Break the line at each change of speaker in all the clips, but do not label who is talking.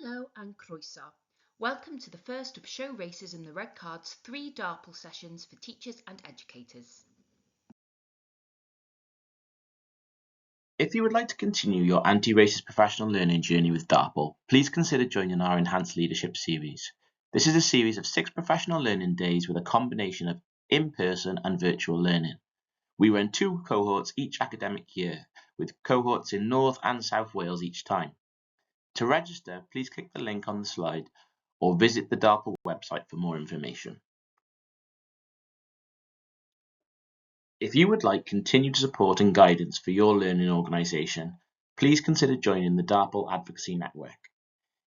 Hello and croeso. Welcome to the first of Show Racism the Red Card's 3 DARPL sessions for teachers and educators.
If you would like to continue your anti-racist professional learning journey with DARPL, please consider joining our Enhanced Leadership series. This is a series of 6 professional learning days with a combination of in-person and virtual learning. We run 2 cohorts each academic year, with cohorts in North and South Wales each time. To register, please click the link on the slide or visit the DARPL website for more information. If you would like continued support and guidance for your learning organisation, please consider joining the DARPL Advocacy Network.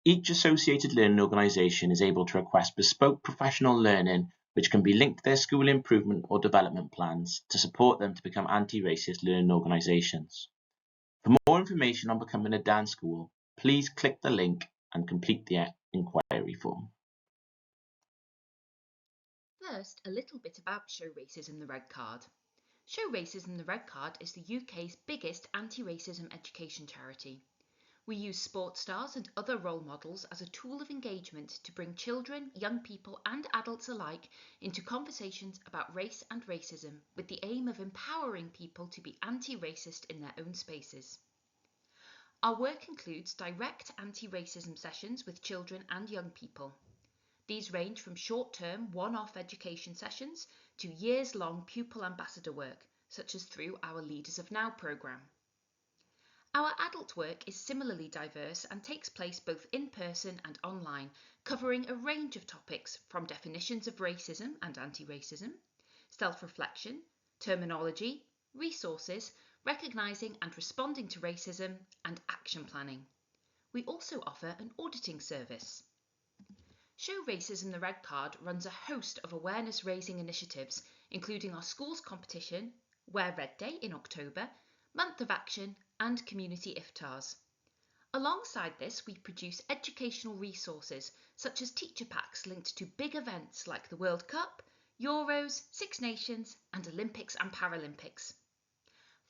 Each associated learning organisation is able to request bespoke professional learning which can be linked to their school improvement or development plans to support them to become anti-racist learning organisations. For more information on becoming a DAN school, please click the link and complete the inquiry form.
First, a little bit about Show Racism the Red Card. Show Racism the Red Card is the UK's biggest anti-racism education charity. We use sports stars and other role models as a tool of engagement to bring children, young people and adults alike into conversations about race and racism with the aim of empowering people to be anti-racist in their own spaces. Our work includes direct anti-racism sessions with children and young people. These range from short-term, one-off education sessions to years-long pupil ambassador work, such as through our Leaders of Now programme. Our adult work is similarly diverse and takes place both in person and online, covering a range of topics from definitions of racism and anti-racism, self-reflection, terminology, resources, recognising and responding to racism, and action planning. We also offer an auditing service. Show Racism the Red Card runs a host of awareness-raising initiatives, including our schools competition, Wear Red Day in October, Month of Action, and community iftars. Alongside this, we produce educational resources such as teacher packs linked to big events like the World Cup, Euros, Six Nations, and Olympics and Paralympics.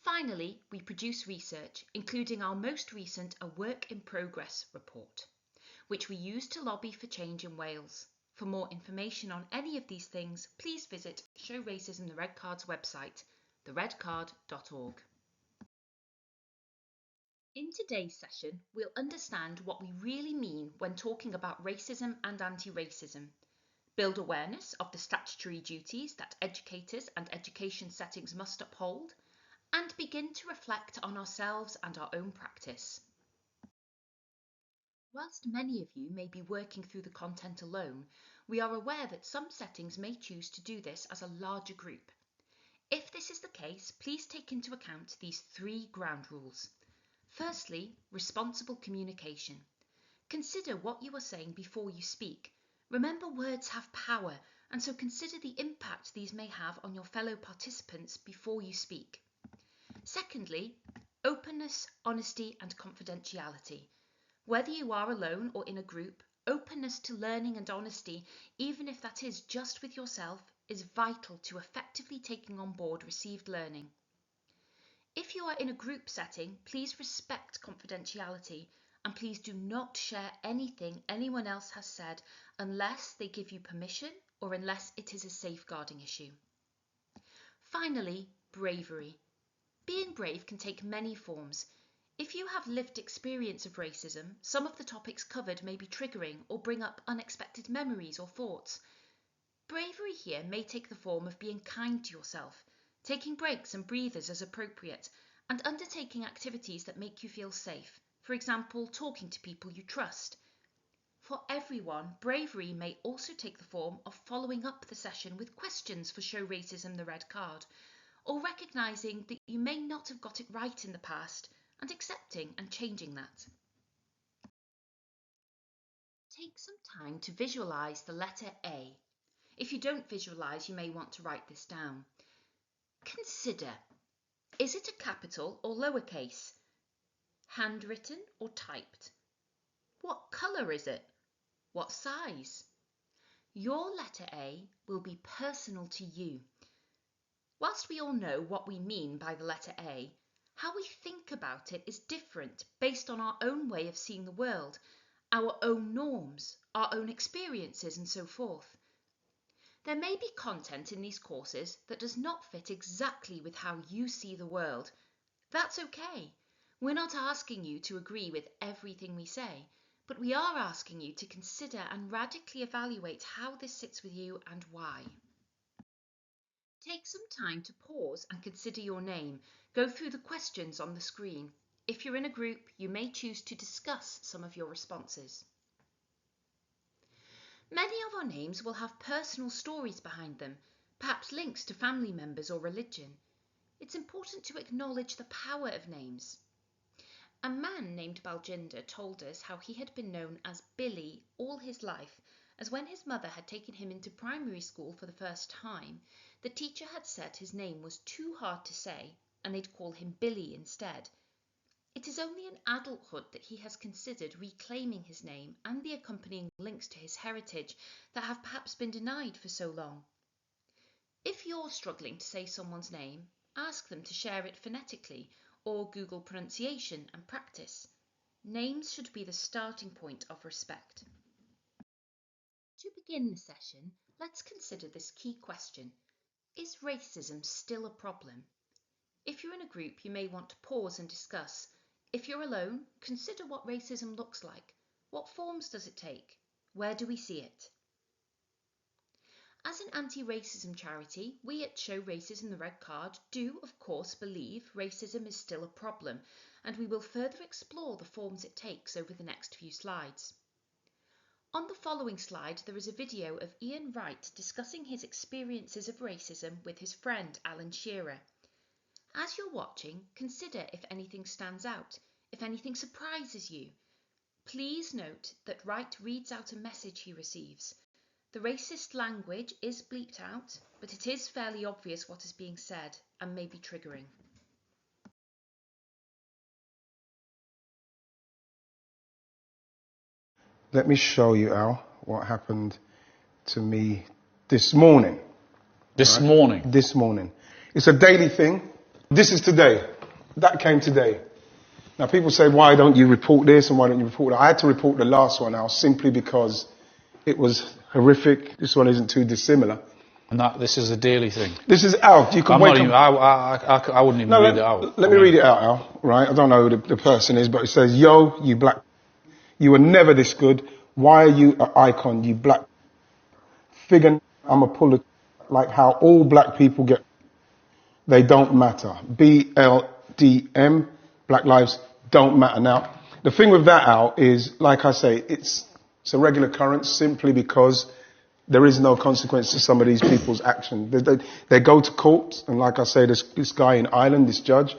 Finally, we produce research, including our most recent A Work in Progress report, which we use to lobby for change in Wales. For more information on any of these things, please visit Show Racism the Red Card's website, theredcard.org. In today's session, we'll understand what we really mean when talking about racism and anti-racism, build awareness of the statutory duties that educators and education settings must uphold, and begin to reflect on ourselves and our own practice. Whilst many of you may be working through the content alone, we are aware that some settings may choose to do this as a larger group. If this is the case, please take into account these 3 ground rules. Firstly, responsible communication. Consider what you are saying before you speak. Remember, words have power, and so consider the impact these may have on your fellow participants before you speak. Secondly, openness, honesty, and confidentiality. Whether you are alone or in a group, openness to learning and honesty, even if that is just with yourself, is vital to effectively taking on board received learning. If you are in a group setting, please respect confidentiality and please do not share anything anyone else has said unless they give you permission or unless it is a safeguarding issue. Finally, bravery. Being brave can take many forms. If you have lived experience of racism, some of the topics covered may be triggering or bring up unexpected memories or thoughts. Bravery here may take the form of being kind to yourself, taking breaks and breathers as appropriate, and undertaking activities that make you feel safe, for example, talking to people you trust. For everyone, bravery may also take the form of following up the session with questions for Show Racism the Red Card, or recognising that you may not have got it right in the past and accepting and changing that. Take some time to visualise the letter A. If you don't visualise, you may want to write this down. Consider, is it a capital or lowercase? Handwritten or typed? What colour is it? What size? Your letter A will be personal to you. Whilst we all know what we mean by the letter A, how we think about it is different based on our own way of seeing the world, our own norms, our own experiences, and so forth. There may be content in these courses that does not fit exactly with how you see the world. That's okay. We're not asking you to agree with everything we say, but we are asking you to consider and radically evaluate how this sits with you and why. Take some time to pause and consider your name. Go through the questions on the screen. If you're in a group, you may choose to discuss some of your responses. Many of our names will have personal stories behind them, perhaps links to family members or religion. It's important to acknowledge the power of names. A man named Baljinder told us how he had been known as Billy all his life, as when his mother had taken him into primary school for the first time, the teacher had said his name was too hard to say and they'd call him Billy instead. It is only in adulthood that he has considered reclaiming his name and the accompanying links to his heritage that have perhaps been denied for so long. If you're struggling to say someone's name, ask them to share it phonetically or Google pronunciation and practice. Names should be the starting point of respect. To begin the session, let's consider this key question. Is racism still a problem? If you're in a group, you may want to pause and discuss. If you're alone, consider what racism looks like. What forms does it take? Where do we see it? As an anti-racism charity, we at Show Racism the Red Card do, of course, believe racism is still a problem, and we will further explore the forms it takes over the next few slides. On the following slide, there is a video of Ian Wright discussing his experiences of racism with his friend Alan Shearer. As you're watching, consider if anything stands out, if anything surprises you. Please note that Wright reads out a message he receives. The racist language is bleeped out, but it is fairly obvious what is being said and may be triggering.
Let me show you, Al, what happened to me this morning.
This morning?
This morning. It's a daily thing. This is today. That came today. Now people say, why don't you report this and why don't you report that? I had to report the last one, Al, simply because it was horrific. This one isn't too dissimilar.
And this is a daily thing?
This is Al. You can wake up.
I wouldn't even read it out.
Let me read it out, Al. Right? I don't know who the person is, but it says, yo, you black. You were never this good. Why are you an icon, you black figure? I'm a puller, like how all black people get. They don't matter. BLDM, Black Lives Don't Matter. Now, the thing with that, Al, is, like I say, it's a regular occurrence simply because there is no consequence to some of these people's action. They go to court, and like I say, this guy in Ireland, this judge,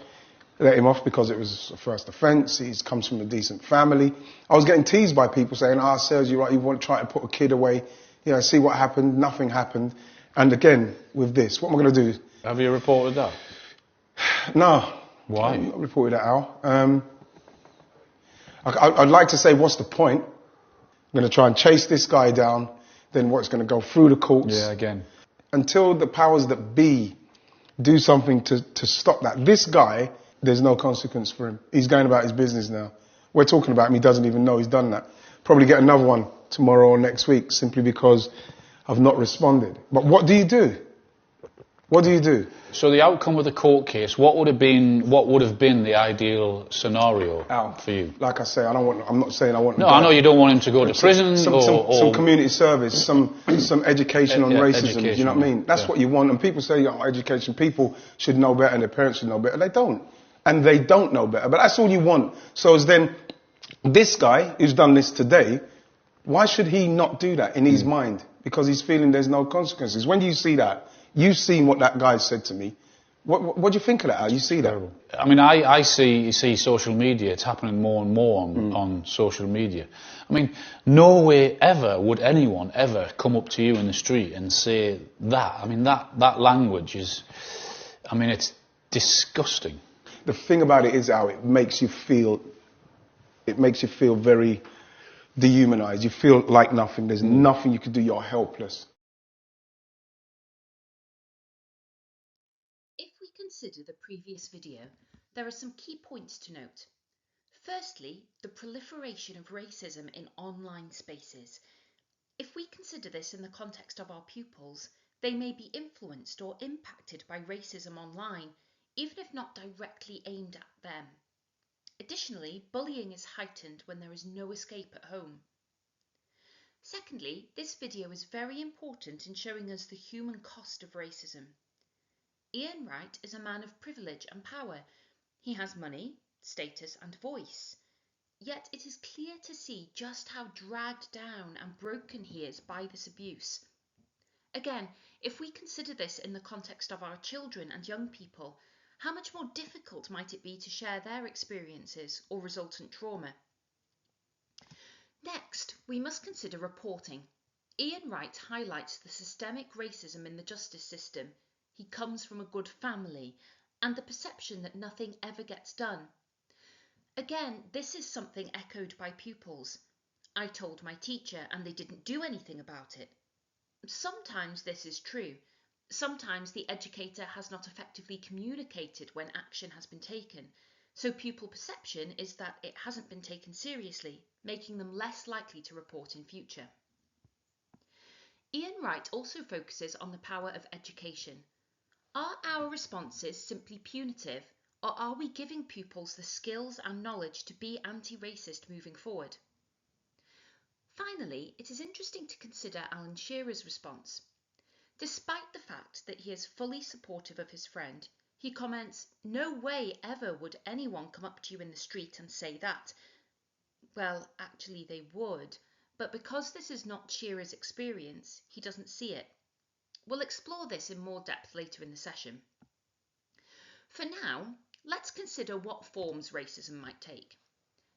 let him off because it was a first offence. He comes from a decent family. I was getting teased by people saying, Serge, you're right, you want to try to put a kid away. You know, see what happened. Nothing happened. And again, with this, what am I going to do?
Have you reported that?
No.
Why?
I've not reported that, Al. I'd like to say, what's the point? I'm going to try and chase this guy down. Then what's going to go through the courts?
Yeah, again.
Until the powers that be do something to stop that. This guy, there's no consequence for him. He's going about his business now. We're talking about him. He doesn't even know he's done that. Probably get another one tomorrow or next week simply because I've not responded. But what do you do? What do you do?
So the outcome of the court case, what would have been the ideal scenario for you?
Like I say, I'm not saying I want.
No, I know you don't want him to go to prison
some community service, some education on racism.
Education,
you know what I mean? That's what you want. And people say, education. People should know better, and their parents should know better. They don't, and they don't know better. But that's all you want. So as then, this guy who's done this today, why should he not do that in his mind? Because he's feeling there's no consequences. When you see that. You've seen what that guy said to me. What do you think of that, Al? You see that?
I mean, I see social media. It's happening more and more on social media. I mean, no way ever would anyone ever come up to you in the street and say that. I mean, that language is, I mean, it's disgusting.
The thing about it is, Al, it makes you feel very dehumanized. You feel like nothing. There's nothing you can do. You're helpless.
If we consider the previous video, there are some key points to note. Firstly, the proliferation of racism in online spaces. If we consider this in the context of our pupils, they may be influenced or impacted by racism online, even if not directly aimed at them. Additionally, bullying is heightened when there is no escape at home. Secondly, this video is very important in showing us the human cost of racism. Ian Wright is a man of privilege and power. He has money, status and voice. Yet it is clear to see just how dragged down and broken he is by this abuse. Again, if we consider this in the context of our children and young people, how much more difficult might it be to share their experiences or resultant trauma? Next, we must consider reporting. Ian Wright highlights the systemic racism in the justice system. He comes from a good family, and the perception that nothing ever gets done. Again, this is something echoed by pupils. I told my teacher and they didn't do anything about it. Sometimes this is true. Sometimes the educator has not effectively communicated when action has been taken, so pupil perception is that it hasn't been taken seriously, making them less likely to report in future. Ian Wright also focuses on the power of education. Are our responses simply punitive, or are we giving pupils the skills and knowledge to be anti-racist moving forward? Finally, it is interesting to consider Alan Shearer's response. Despite the fact that he is fully supportive of his friend, he comments, "No way ever would anyone come up to you in the street and say that." Well, actually they would, but because this is not Shearer's experience, he doesn't see it. We'll explore this in more depth later in the session. For now, let's consider what forms racism might take.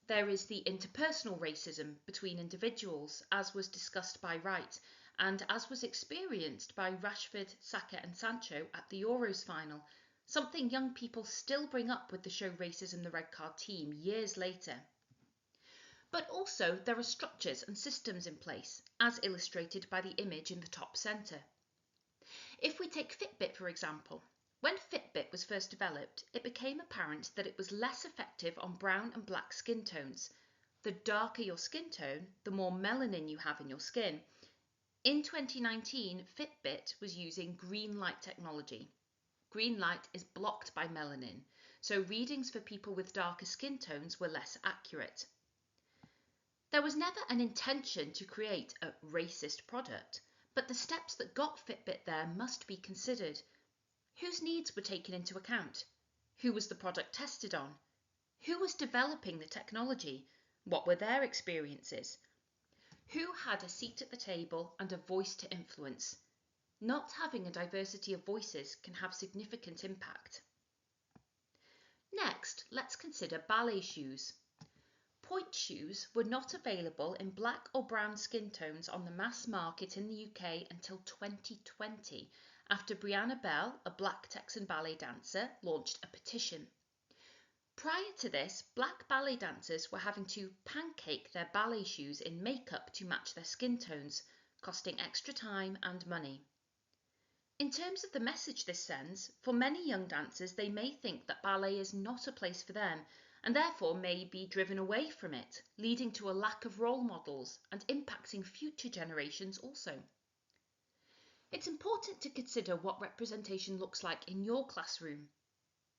There is the interpersonal racism between individuals, as was discussed by Wright, and as was experienced by Rashford, Saka and Sancho at the Euros final, something young people still bring up with the show Racism the Red Card team years later. But also there are structures and systems in place, as illustrated by the image in the top centre. If we take Fitbit for example, when Fitbit was first developed, it became apparent that it was less effective on brown and black skin tones. The darker your skin tone, the more melanin you have in your skin. In 2019, Fitbit was using green light technology. Green light is blocked by melanin, so readings for people with darker skin tones were less accurate. There was never an intention to create a racist product, but the steps that got Fitbit there must be considered. Whose needs were taken into account? Who was the product tested on? Who was developing the technology? What were their experiences? Who had a seat at the table and a voice to influence? Not having a diversity of voices can have significant impact. Next, let's consider ballet shoes. Point shoes were not available in black or brown skin tones on the mass market in the UK until 2020, after Brianna Bell, a black Texan ballet dancer, launched a petition. Prior to this, black ballet dancers were having to pancake their ballet shoes in makeup to match their skin tones, costing extra time and money. In terms of the message this sends, for many young dancers they may think that ballet is not a place for them, and therefore may be driven away from it, leading to a lack of role models and impacting future generations also. It's important to consider what representation looks like in your classroom.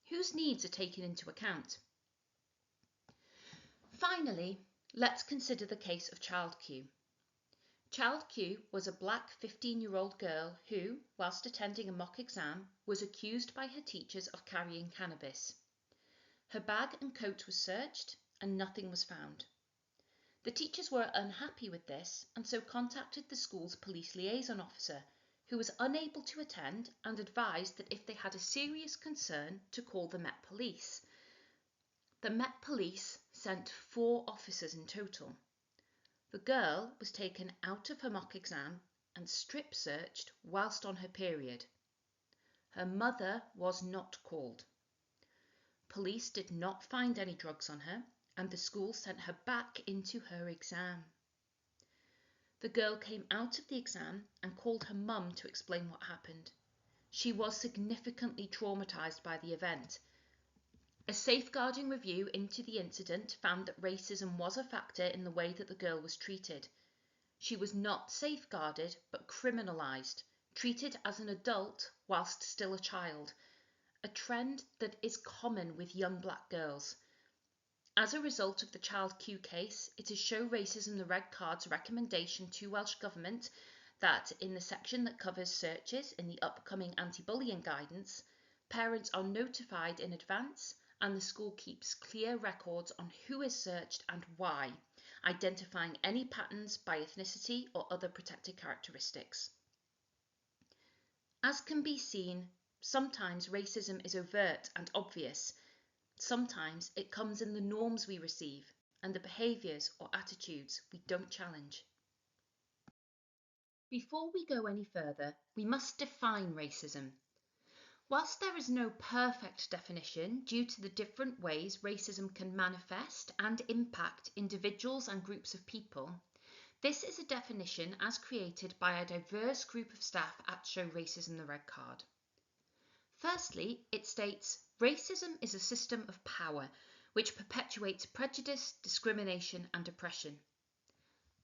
Whose needs are taken into account? Finally, let's consider the case of Child Q. Child Q was a black 15-year-old girl who, whilst attending a mock exam, was accused by her teachers of carrying cannabis. Her bag and coat was searched and nothing was found. The teachers were unhappy with this and so contacted the school's police liaison officer, who was unable to attend and advised that if they had a serious concern to call the Met Police. The Met Police sent 4 officers in total. The girl was taken out of her mock exam and strip searched whilst on her period. Her mother was not called. Police did not find any drugs on her, and the school sent her back into her exam. The girl came out of the exam and called her mum to explain what happened. She was significantly traumatised by the event. A safeguarding review into the incident found that racism was a factor in the way that the girl was treated. She was not safeguarded, but criminalised, treated as an adult whilst still a child, a trend that is common with young black girls. As a result of the Child Q case, it is Show Racism the Red Card's recommendation to Welsh Government that in the section that covers searches in the upcoming anti-bullying guidance, parents are notified in advance and the school keeps clear records on who is searched and why, identifying any patterns by ethnicity or other protected characteristics. As can be seen, sometimes racism is overt and obvious. Sometimes it comes in the norms we receive and the behaviours or attitudes we don't challenge. Before we go any further, we must define racism. Whilst there is no perfect definition due to the different ways racism can manifest and impact individuals and groups of people, this is a definition as created by a diverse group of staff at Show Racism the Red Card. Firstly, it states, racism is a system of power which perpetuates prejudice, discrimination and oppression.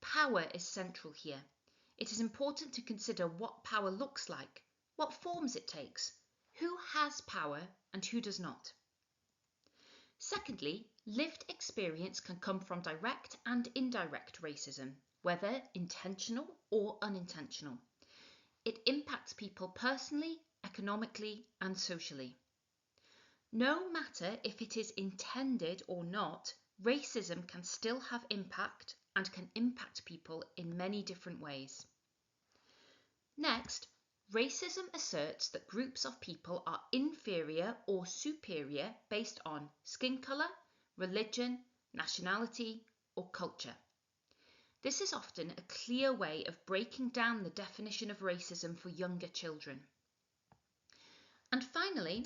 Power is central here. It is important to consider what power looks like, what forms it takes, who has power and who does not. Secondly, lived experience can come from direct and indirect racism, whether intentional or unintentional. It impacts people personally, economically, and socially. No matter if it is intended or not, racism can still have impact and can impact people in many different ways. Next, racism asserts that groups of people are inferior or superior based on skin colour, religion, nationality, or culture. This is often a clear way of breaking down the definition of racism for younger children. And finally,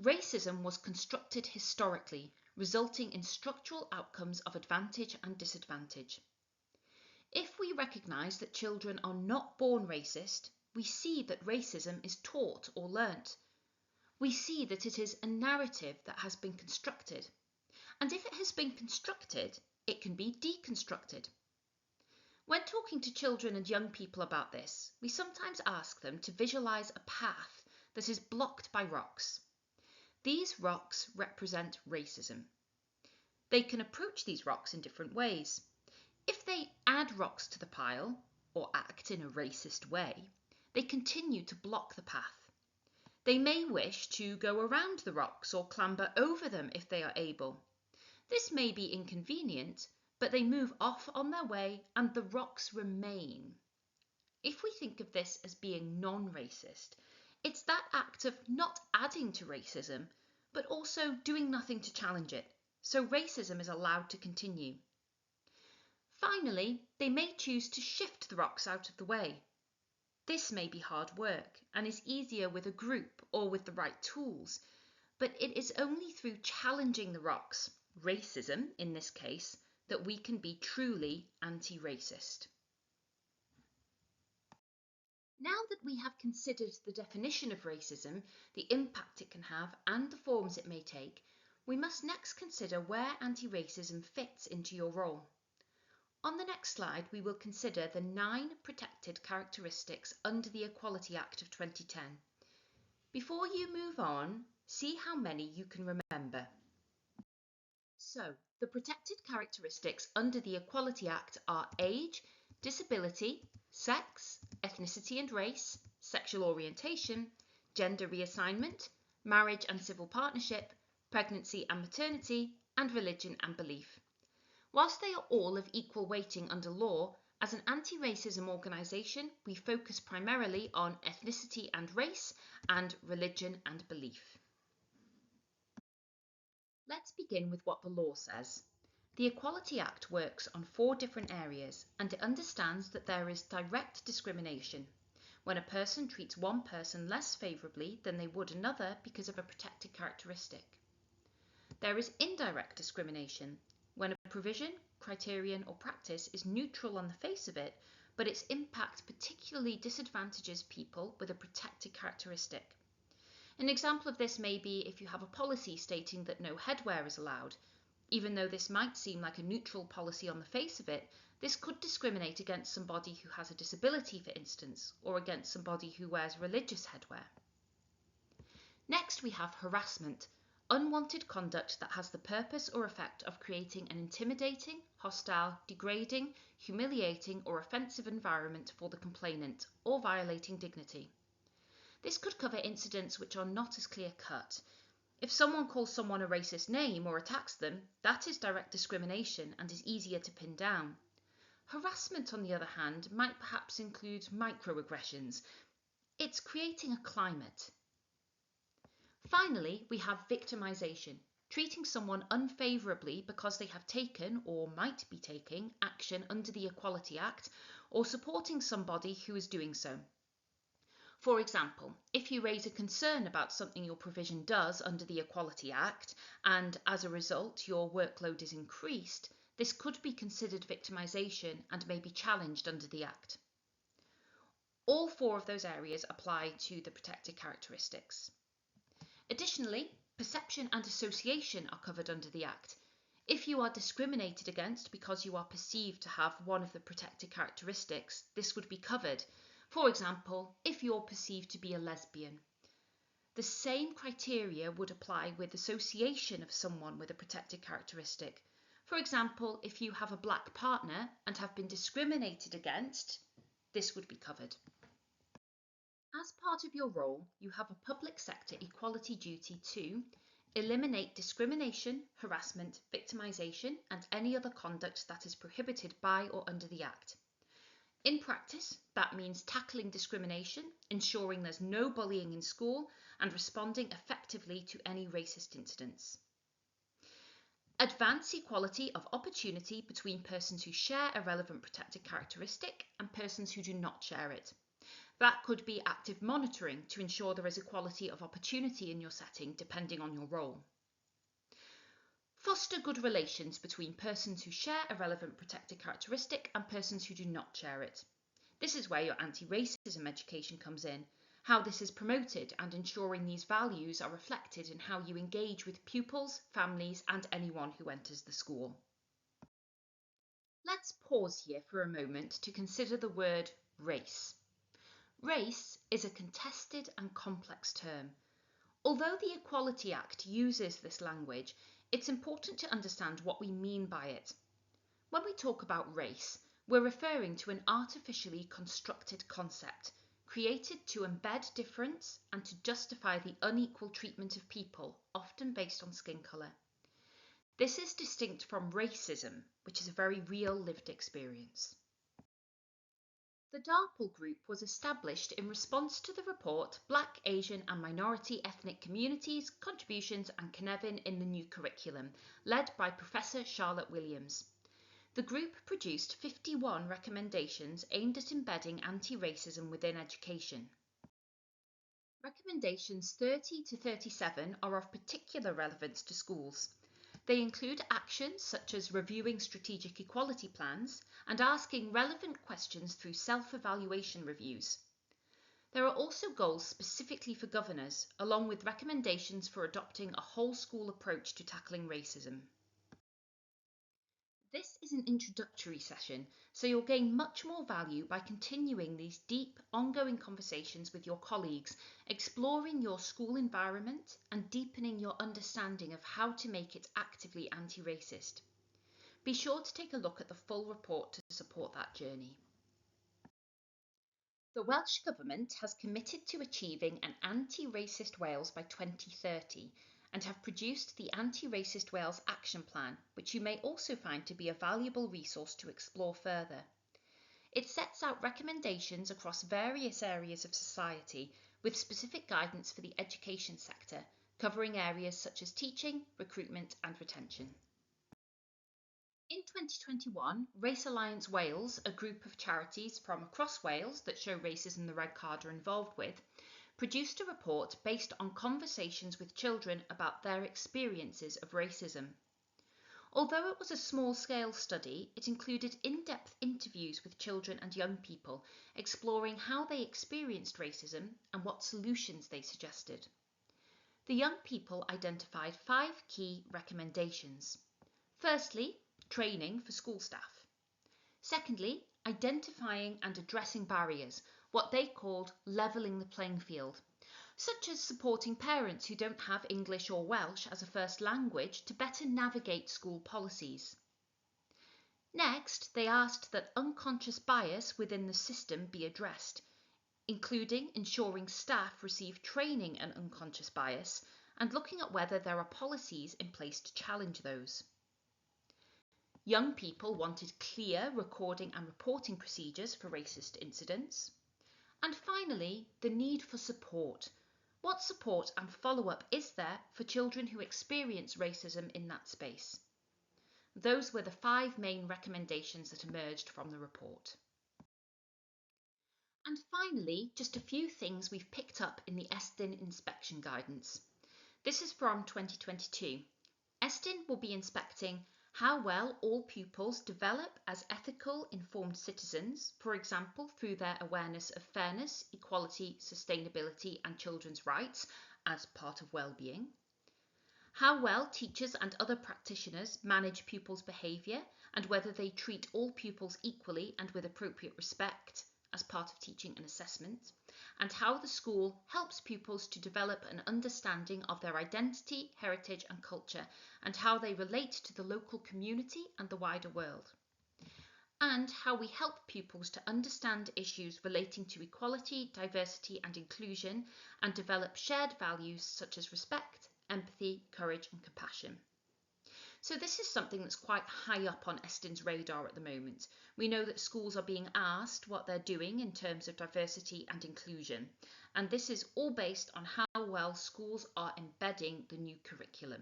racism was constructed historically, resulting in structural outcomes of advantage and disadvantage. If we recognise that children are not born racist, we see that racism is taught or learnt. We see that it is a narrative that has been constructed. And if it has been constructed, it can be deconstructed. When talking to children and young people about this, we sometimes ask them to visualise a path that is blocked by rocks. These rocks represent racism. They can approach these rocks in different ways. If they add rocks to the pile, or act in a racist way, they continue to block the path. They may wish to go around the rocks or clamber over them if they are able. This may be inconvenient, but they move off on their way and the rocks remain. If we think of this as being non-racist, it's that act of not adding to racism, but also doing nothing to challenge it, so racism is allowed to continue. Finally, they may choose to shift the rocks out of the way. This may be hard work and is easier with a group or with the right tools, but it is only through challenging the rocks, racism in this case, that we can be truly anti-racist. Now that we have considered the definition of racism, the impact it can have and the forms it may take, we must next consider where anti-racism fits into your role. On the next slide, we will consider the 9 protected characteristics under the Equality Act of 2010. Before you move on, see how many you can remember. So, the protected characteristics under the Equality Act are age, disability, sex, ethnicity and race, sexual orientation, gender reassignment, marriage and civil partnership, pregnancy and maternity, and religion and belief. Whilst they are all of equal weighting under law, as an anti-racism organisation, we focus primarily on ethnicity and race and religion and belief. Let's begin with what the law says. The Equality Act works on 4 different areas, and it understands that there is direct discrimination, when a person treats one person less favourably than they would another because of a protected characteristic. There is indirect discrimination, when a provision, criterion or practice is neutral on the face of it, but its impact particularly disadvantages people with a protected characteristic. An example of this may be if you have a policy stating that no headwear is allowed. Even though this might seem like a neutral policy on the face of it, this could discriminate against somebody who has a disability, for instance, or against somebody who wears religious headwear. Next, we have harassment, unwanted conduct that has the purpose or effect of creating an intimidating, hostile, degrading, humiliating, or offensive environment for the complainant, or violating dignity. This could cover incidents which are not as clear-cut. If someone calls someone a racist name or attacks them, that is direct discrimination and is easier to pin down. Harassment, on the other hand, might perhaps include microaggressions. It's creating a climate. Finally, we have victimization, treating someone unfavourably because they have taken or might be taking action under the Equality Act or supporting somebody who is doing so. For example, if you raise a concern about something your provision does under the Equality Act and as a result your workload is increased, this could be considered victimisation and may be challenged under the Act. All four of those areas apply to the protected characteristics. Additionally, perception and association are covered under the Act. If you are discriminated against because you are perceived to have one of the protected characteristics, this would be covered. For example, if you're perceived to be a lesbian. The same criteria would apply with association of someone with a protected characteristic. For example, if you have a black partner and have been discriminated against, this would be covered. As part of your role, you have a public sector equality duty to eliminate discrimination, harassment, victimisation, and any other conduct that is prohibited by or under the Act. In practice, that means tackling discrimination, ensuring there's no bullying in school, and responding effectively to any racist incidents. Advance equality of opportunity between persons who share a relevant protected characteristic and persons who do not share it. That could be active monitoring to ensure there is equality of opportunity in your setting depending on your role. Foster good relations between persons who share a relevant protected characteristic and persons who do not share it. This is where your anti-racism education comes in, how this is promoted and ensuring these values are reflected in how you engage with pupils, families and anyone who enters the school. Let's pause here for a moment to consider the word race. Race is a contested and complex term. Although the Equality Act uses this language, it's important to understand what we mean by it. When we talk about race, we're referring to an artificially constructed concept, created to embed difference and to justify the unequal treatment of people, often based on skin colour. This is distinct from racism, which is a very real lived experience. The DARPL group was established in response to the report Black, Asian and Minority Ethnic Communities, Contributions and Cynefin in the New Curriculum, led by Professor Charlotte Williams. The group produced 51 recommendations aimed at embedding anti-racism within education. Recommendations 30 to 37 are of particular relevance to schools. They include actions such as reviewing strategic equality plans and asking relevant questions through self-evaluation reviews. There are also goals specifically for governors, along with recommendations for adopting a whole school approach to tackling racism. This is an introductory session, so you'll gain much more value by continuing these deep, ongoing conversations with your colleagues, exploring your school environment and deepening your understanding of how to make it actively anti-racist. Be sure to take a look at the full report to support that journey. The Welsh Government has committed to achieving an anti-racist Wales by 2030 and have produced the Anti-Racist Wales Action Plan, which you may also find to be a valuable resource to explore further. It sets out recommendations across various areas of society with specific guidance for the education sector, covering areas such as teaching, recruitment and retention. In 2021, Race Alliance Wales, a group of charities from across Wales that Show Racism the Red Card are involved with, produced a report based on conversations with children about their experiences of racism. Although it was a small-scale study, it included in-depth interviews with children and young people, exploring how they experienced racism and what solutions they suggested. The young people identified 5 key recommendations. Firstly, training for school staff. Secondly, identifying and addressing barriers, what they called levelling the playing field, such as supporting parents who don't have English or Welsh as a first language to better navigate school policies. Next, they asked that unconscious bias within the system be addressed, including ensuring staff receive training in unconscious bias and looking at whether there are policies in place to challenge those. Young people wanted clear recording and reporting procedures for racist incidents. And finally, the need for support. What support and follow-up is there for children who experience racism in that space? Those were the 5 main recommendations that emerged from the report. And finally, just a few things we've picked up in the Estin inspection guidance. This is from 2022. Estin will be inspecting how well all pupils develop as ethical, informed citizens, for example, through their awareness of fairness, equality, sustainability, and children's rights as part of well-being. How well teachers and other practitioners manage pupils' behaviour and whether they treat all pupils equally and with appropriate respect as part of teaching and assessment, and how the school helps pupils to develop an understanding of their identity, heritage and culture, and how they relate to the local community and the wider world. And how we help pupils to understand issues relating to equality, diversity and inclusion, and develop shared values such as respect, empathy, courage and compassion. So this is something that's quite high up on Estin's radar at the moment. We know that schools are being asked what they're doing in terms of diversity and inclusion, and this is all based on how well schools are embedding the new curriculum.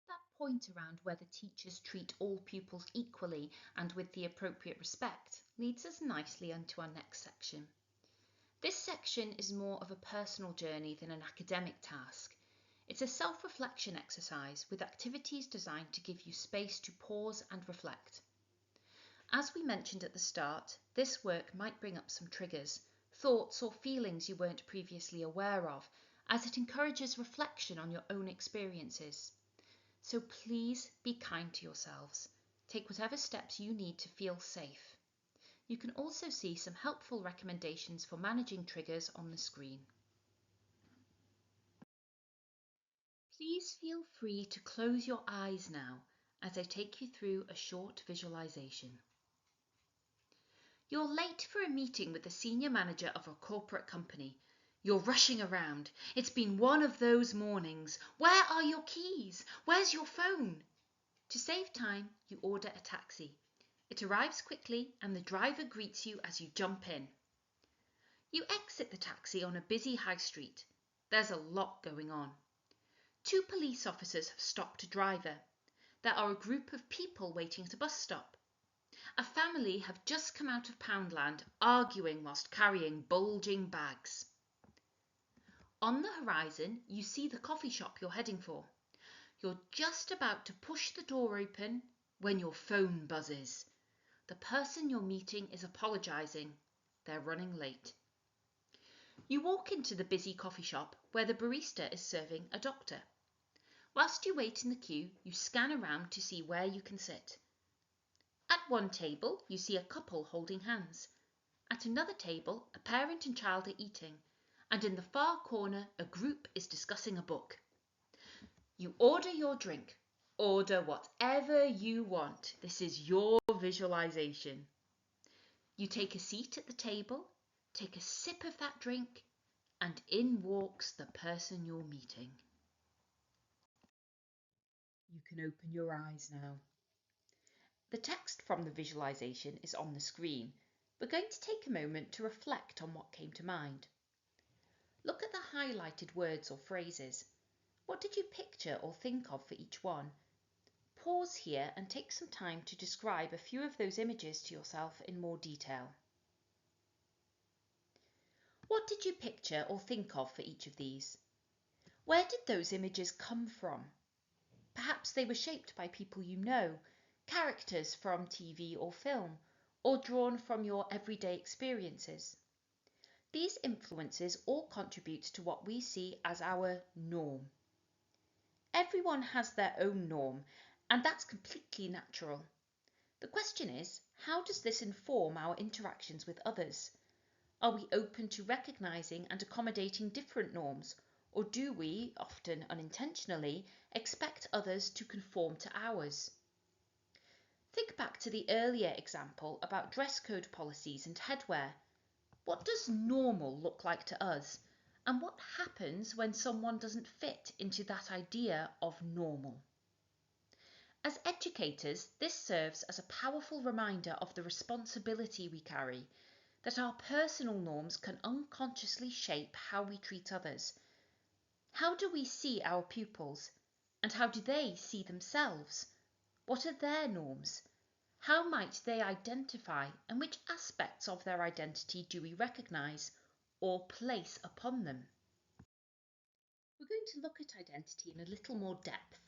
That point around whether teachers treat all pupils equally and with the appropriate respect leads us nicely onto our next section. This section is more of a personal journey than an academic task. It's a self-reflection exercise with activities designed to give you space to pause and reflect. As we mentioned at the start, this work might bring up some triggers, thoughts or feelings you weren't previously aware of, as it encourages reflection on your own experiences. So please be kind to yourselves. Take whatever steps you need to feel safe. You can also see some helpful recommendations for managing triggers on the screen. Please feel free to close your eyes now as I take you through a short visualization. You're late for a meeting with the senior manager of a corporate company. You're rushing around. It's been one of those mornings. Where are your keys? Where's your phone? To save time, you order a taxi. It arrives quickly and the driver greets you as you jump in. You exit the taxi on a busy high street. There's a lot going on. 2 police officers have stopped a driver. There are a group of people waiting at a bus stop. A family have just come out of Poundland, arguing whilst carrying bulging bags. On the horizon, you see the coffee shop you're heading for. You're just about to push the door open when your phone buzzes. The person you're meeting is apologising. They're running late. You walk into the busy coffee shop where the barista is serving a doctor. Whilst you wait in the queue, you scan around to see where you can sit. At one table, you see a couple holding hands. At another table, a parent and child are eating, and in the far corner, a group is discussing a book. You order your drink. Order whatever you want. This is your visualization. You take a seat at the table, take a sip of that drink, and in walks the person you're meeting. You can open your eyes now. The text from the visualization is on the screen. We're going to take a moment to reflect on what came to mind. Look at the highlighted words or phrases. What did you picture or think of for each one? Pause here and take some time to describe a few of those images to yourself in more detail. What did you picture or think of for each of these? Where did those images come from? Perhaps they were shaped by people you know, characters from TV or film, or drawn from your everyday experiences. These influences all contribute to what we see as our norm. Everyone has their own norm, and that's completely natural. The question is, how does this inform our interactions with others? Are we open to recognising and accommodating different norms, or do we, often unintentionally, expect others to conform to ours? Think back to the earlier example about dress code policies and headwear. What does normal look like to us? And what happens when someone doesn't fit into that idea of normal? As educators, this serves as a powerful reminder of the responsibility we carry, that our personal norms can unconsciously shape how we treat others. How do we see our pupils? And how do they see themselves? What are their norms? How might they identify, and which aspects of their identity do we recognise or place upon them? We're going to look at identity in a little more depth.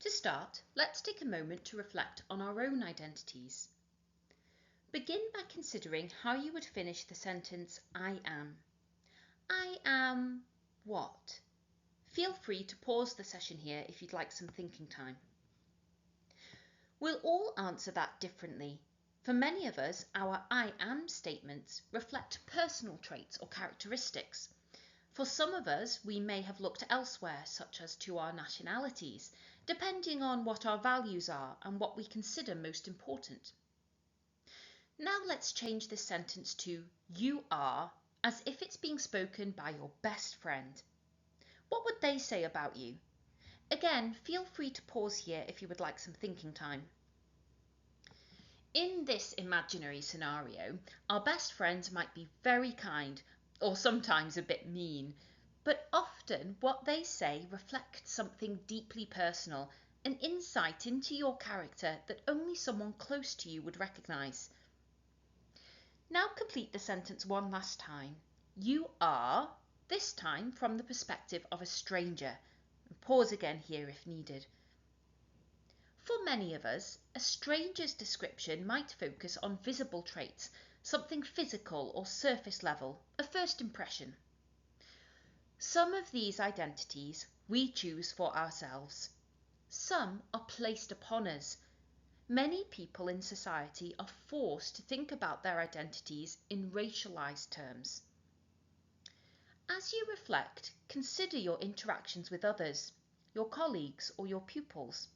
To start, let's take a moment to reflect on our own identities. Begin by considering how you would finish the sentence I am. I am what? Feel free to pause the session here if you'd like some thinking time. We'll all answer that differently. For many of us, our I am statements reflect personal traits or characteristics. For some of us, we may have looked elsewhere, such as to our nationalities, depending on what our values are and what we consider most important. Now let's change this sentence to you are, as if it's being spoken by your best friend. What would they say about you? Again, feel free to pause here if you would like some thinking time. In this imaginary scenario, our best friends might be very kind, or sometimes a bit mean, but often what they say reflects something deeply personal, an insight into your character that only someone close to you would recognise. Now complete the sentence one last time. You are, this time from the perspective of a stranger. And pause again here if needed. For many of us, a stranger's description might focus on visible traits, something physical or surface level, a first impression. Some of these identities we choose for ourselves. Some are placed upon us. Many people in society are forced to think about their identities in racialized terms. As you reflect, consider your interactions with others, your colleagues or your pupils.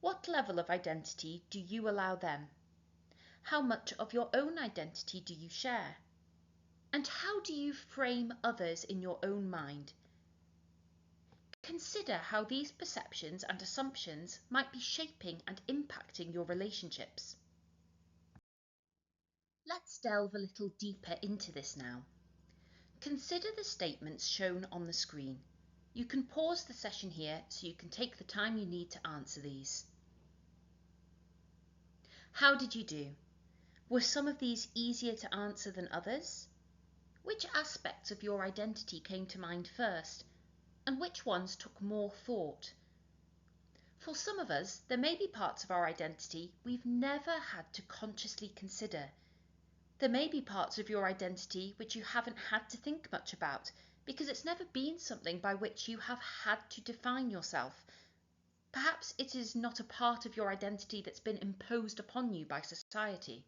What level of identity do you allow them? How much of your own identity do you share? And how do you frame others in your own mind? Consider how these perceptions and assumptions might be shaping and impacting your relationships. Let's delve a little deeper into this now. Consider the statements shown on the screen. You can pause the session here so you can take the time you need to answer these. How did you do? Were some of these easier to answer than others? Which aspects of your identity came to mind first, and which ones took more thought? For some of us, there may be parts of our identity we've never had to consciously consider. There may be parts of your identity which you haven't had to think much about because it's never been something by which you have had to define yourself. Perhaps it is not a part of your identity that's been imposed upon you by society.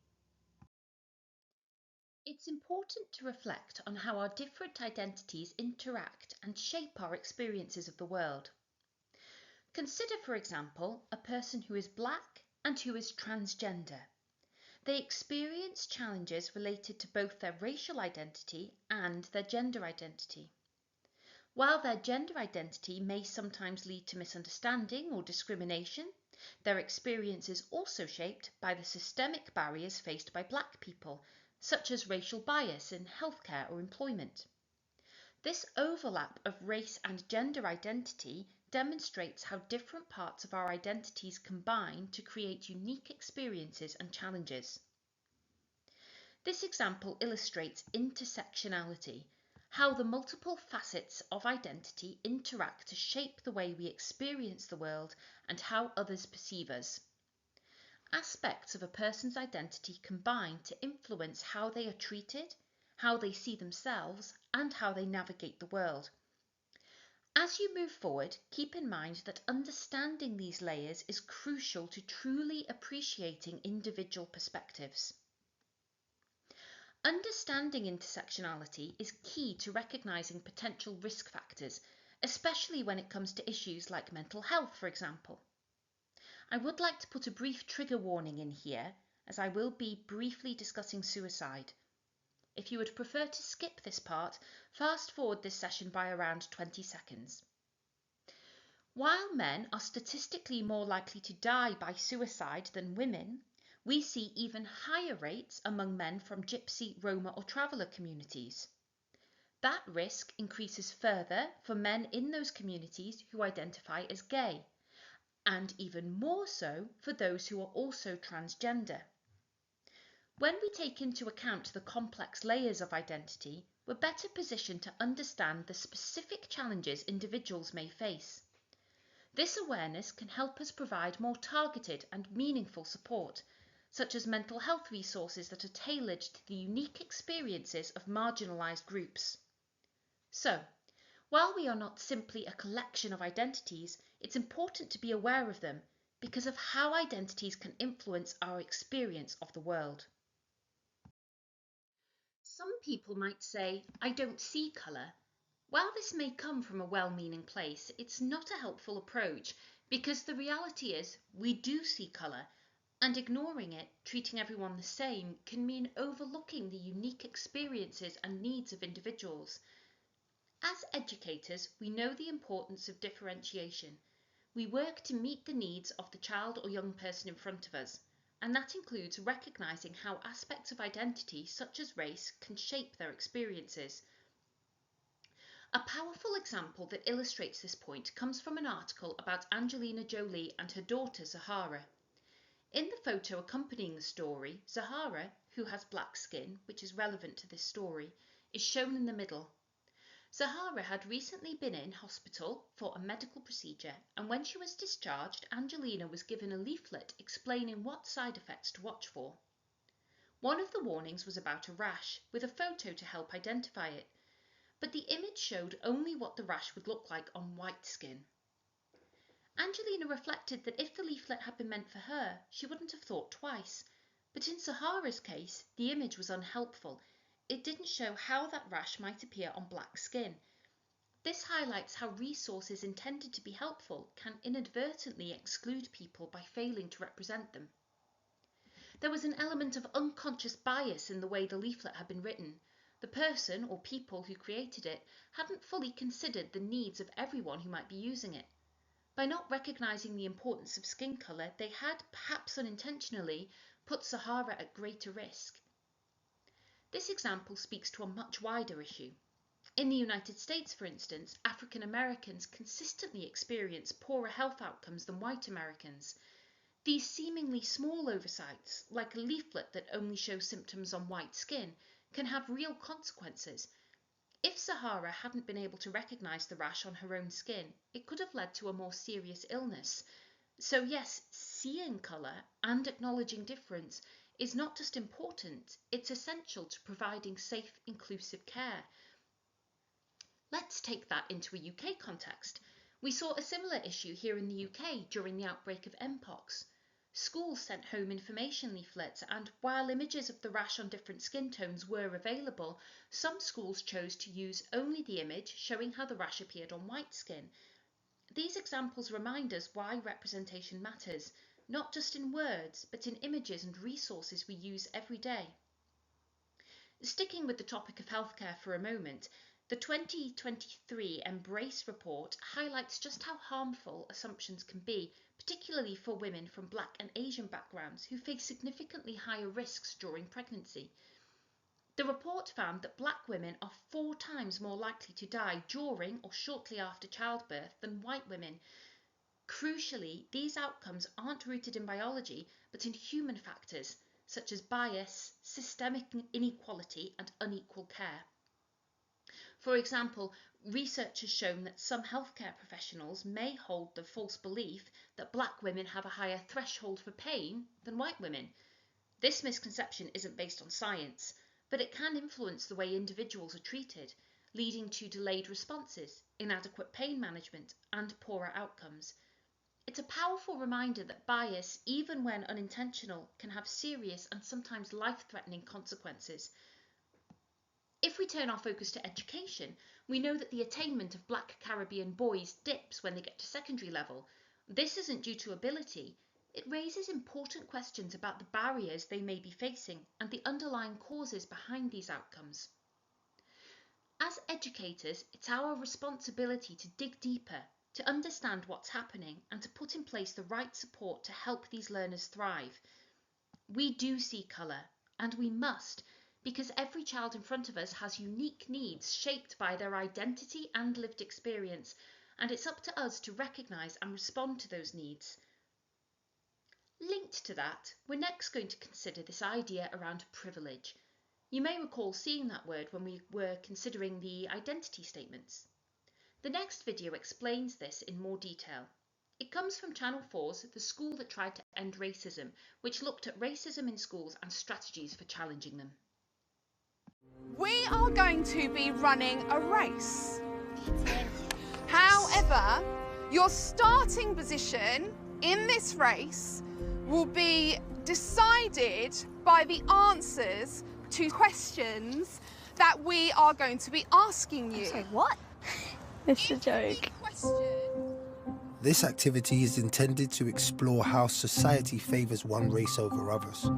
It's important to reflect on how our different identities interact and shape our experiences of the world. Consider, for example, a person who is black and who is transgender. They experience challenges related to both their racial identity and their gender identity. While their gender identity may sometimes lead to misunderstanding or discrimination, their experience is also shaped by the systemic barriers faced by black people, such as racial bias in healthcare or employment. This overlap of race and gender identity demonstrates how different parts of our identities combine to create unique experiences and challenges. This example illustrates intersectionality, how the multiple facets of identity interact to shape the way we experience the world and how others perceive us. Aspects of a person's identity combine to influence how they are treated, how they see themselves, and how they navigate the world. As you move forward, keep in mind that understanding these layers is crucial to truly appreciating individual perspectives. Understanding intersectionality is key to recognizing potential risk factors, especially when it comes to issues like mental health, for example. I would like to put a brief trigger warning in here, as I will be briefly discussing suicide. If you would prefer to skip this part, fast forward this session by around 20 seconds. While men are statistically more likely to die by suicide than women, we see even higher rates among men from Gypsy, Roma or traveller communities. That risk increases further for men in those communities who identify as gay, and even more so for those who are also transgender. When we take into account the complex layers of identity, we're better positioned to understand the specific challenges individuals may face. This awareness can help us provide more targeted and meaningful support, such as mental health resources that are tailored to the unique experiences of marginalised groups. So, while we are not simply a collection of identities, it's important to be aware of them because of how identities can influence our experience of the world. Some people might say, "I don't see colour." While this may come from a well-meaning place, it's not a helpful approach because the reality is we do see colour, and ignoring it, treating everyone the same, can mean overlooking the unique experiences and needs of individuals. As educators, we know the importance of differentiation. We work to meet the needs of the child or young person in front of us, and that includes recognising how aspects of identity, such as race, can shape their experiences. A powerful example that illustrates this point comes from an article about Angelina Jolie and her daughter Zahara. In the photo accompanying the story, Zahara, who has black skin, which is relevant to this story, is shown in the middle. Zahara had recently been in hospital for a medical procedure, and when she was discharged, Angelina was given a leaflet explaining what side effects to watch for. One of the warnings was about a rash, with a photo to help identify it, but the image showed only what the rash would look like on white skin. Angelina reflected that if the leaflet had been meant for her, she wouldn't have thought twice, but in Zahara's case, the image was unhelpful. It didn't show how that rash might appear on black skin. This highlights how resources intended to be helpful can inadvertently exclude people by failing to represent them. There was an element of unconscious bias in the way the leaflet had been written. The person or people who created it hadn't fully considered the needs of everyone who might be using it. By not recognising the importance of skin colour, they had, perhaps unintentionally, put Zahara at greater risk. This example speaks to a much wider issue. In the United States, for instance, African Americans consistently experience poorer health outcomes than white Americans. These seemingly small oversights, like a leaflet that only shows symptoms on white skin, can have real consequences. If Zahara hadn't been able to recognise the rash on her own skin, it could have led to a more serious illness. So yes, seeing colour and acknowledging difference is not just important, it's essential to providing safe, inclusive care. Let's take that into a UK context. We saw a similar issue here in the UK during the outbreak of Mpox. Schools sent home information leaflets, and while images of the rash on different skin tones were available, some schools chose to use only the image showing how the rash appeared on white skin. These examples remind us why representation matters, not just in words, but in images and resources we use every day. Sticking with the topic of healthcare for a moment, the 2023 Embrace report highlights just how harmful assumptions can be, particularly for women from Black and Asian backgrounds who face significantly higher risks during pregnancy. The report found that Black women are 4 times more likely to die during or shortly after childbirth than white women. Crucially, these outcomes aren't rooted in biology, but in human factors, such as bias, systemic inequality, and unequal care. For example, research has shown that some healthcare professionals may hold the false belief that Black women have a higher threshold for pain than white women. This misconception isn't based on science, but it can influence the way individuals are treated, leading to delayed responses, inadequate pain management, and poorer outcomes. It's a powerful reminder that bias, even when unintentional, can have serious and sometimes life-threatening consequences. If we turn our focus to education, we know that the attainment of Black Caribbean boys dips when they get to secondary level. This isn't due to ability. It raises important questions about the barriers they may be facing and the underlying causes behind these outcomes. As educators, it's our responsibility to dig deeper, to understand what's happening, and to put in place the right support to help these learners thrive. We do see colour, and we must, because every child in front of us has unique needs shaped by their identity and lived experience, and it's up to us to recognise and respond to those needs. Linked to that, we're next going to consider this idea around privilege. You may recall seeing that word when we were considering the identity statements. The next video explains this in more detail. It comes from Channel 4's The School That Tried to End Racism, which looked at racism in schools and strategies for challenging them.
We are going to be running a race. However, your starting position in this race will be decided by the answers to questions that we are going to be asking you.
Sorry, what? It's a joke.
This activity is intended to explore how society favours one race over others.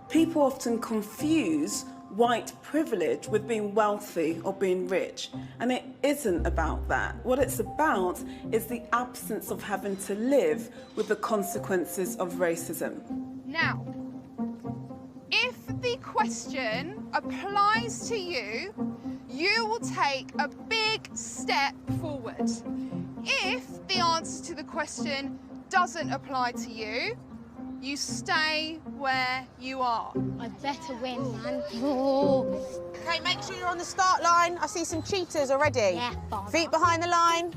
People often confuse white privilege with being wealthy or being rich, and it isn't about that. What it's about is the absence of having to live with the consequences of racism.
Now, if the question applies to you, you will take a big step forward. If the answer to the question doesn't apply to you, you stay where you are.
I better win, man. Oh.
Okay, make sure you're on the start line. I see some cheaters already.
Yeah, bother.
Feet behind the line.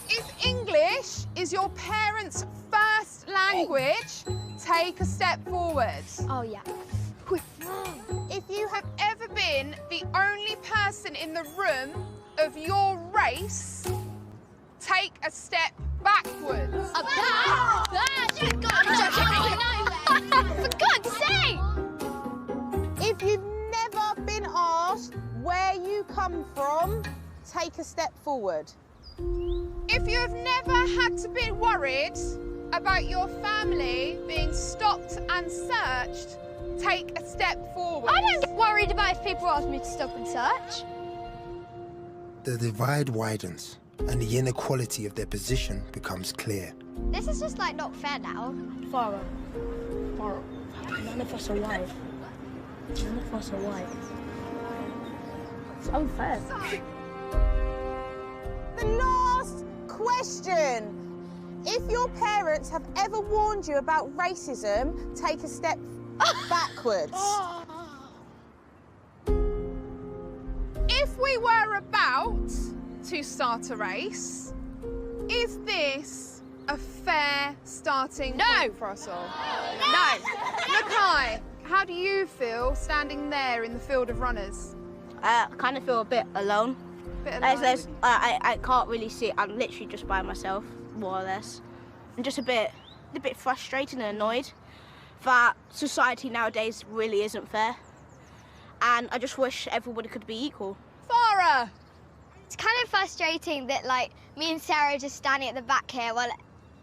If English is your parents' first language, take a step forward.
Oh, yeah.
If you have ever been the only person in the room of your race, take a step backwards.
For God's sake!
If you've never been asked where you come from, take a step forward.
If you have never had to be worried about your family being stopped and searched, take a step forward.
I don't get worried about if people ask me to stop and search.
The divide widens, and the inequality of their position becomes clear.
This is just like not fair now.
Farah, none of us are white. None of us are white. It's unfair.
The last question. If your parents have ever warned you about racism, take a step backwards.
If we were about to start a race, is this a fair starting point for us all? No. Mackay, how do you feel standing there in the field of runners?
I kind of feel a bit alone. I can't really see. I'm literally just by myself, more or less. I'm just a bit frustrated and annoyed that society nowadays really isn't fair. And I just wish everybody could be equal.
Farah!
It's kind of frustrating that, like, me and Sarah are just standing at the back here while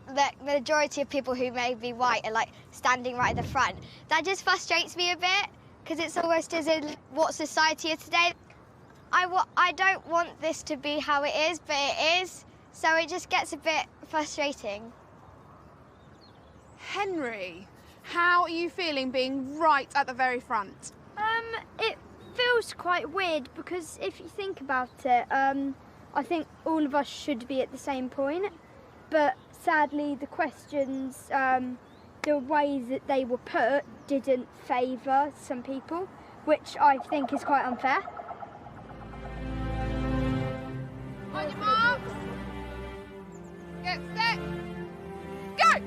the majority of people who may be white are, like, standing right at the front. That just frustrates me a bit, because it's almost as in what society is today. I don't want this to be how it is, but it is, so it just gets a bit frustrating.
Henry, how are you feeling being right at the very front?
It feels quite weird because if you think about it, I think all of us should be at the same point, but sadly the questions, the ways that they were put didn't favour some people, which I think is quite unfair.
On your marks, get set, go!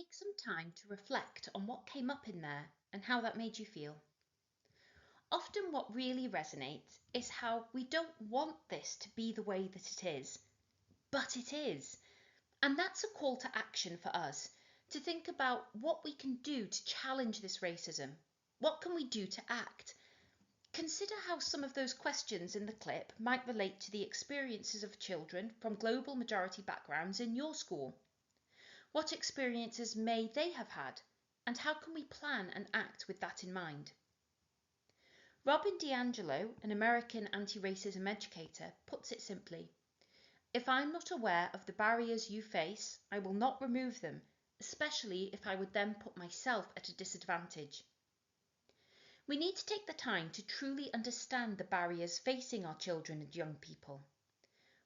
take some time to reflect on what came up in there and how that made you feel. Often what really resonates is how we don't want this to be the way that it is, but it is. And that's a call to action for us, to think about what we can do to challenge this racism. What can we do to act? Consider how some of those questions in the clip might relate to the experiences of children from global majority backgrounds in your school. What experiences may they have had, and how can we plan and act with that in mind? Robin DiAngelo, an American anti-racism educator, puts it simply: if I'm not aware of the barriers you face, I will not remove them, especially if I would then put myself at a disadvantage. We need to take the time to truly understand the barriers facing our children and young people.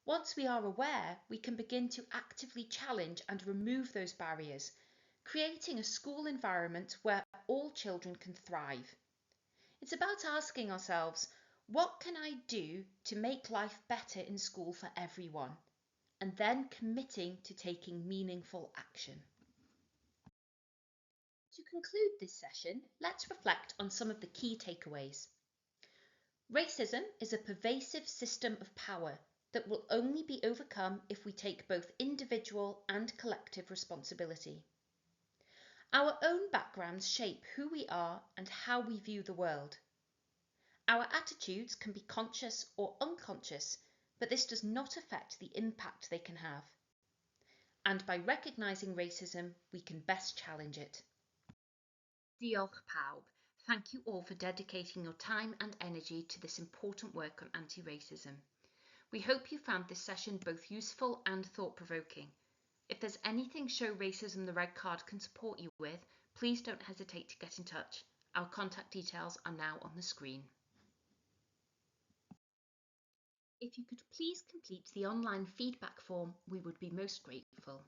Once we are aware, we can begin to actively challenge and remove those barriers, creating a school environment where all children can thrive. It's about asking ourselves, what can I do to make life better in school for everyone? And then committing to taking meaningful action. To conclude this session, let's reflect on some of the key takeaways. Racism is a pervasive system of power that will only be overcome if we take both individual and collective responsibility. Our own backgrounds shape who we are and how we view the world. Our attitudes can be conscious or unconscious, but this does not affect the impact they can have. And by recognising racism, we can best challenge it. Diolch pawb. Thank you all for dedicating your time and energy to this important work on anti-racism. We hope you found this session both useful and thought-provoking. If there's anything Show Racism the Red Card can support you with, please don't hesitate to get in touch. Our contact details are now on the screen. If you could please complete the online feedback form, we would be most grateful.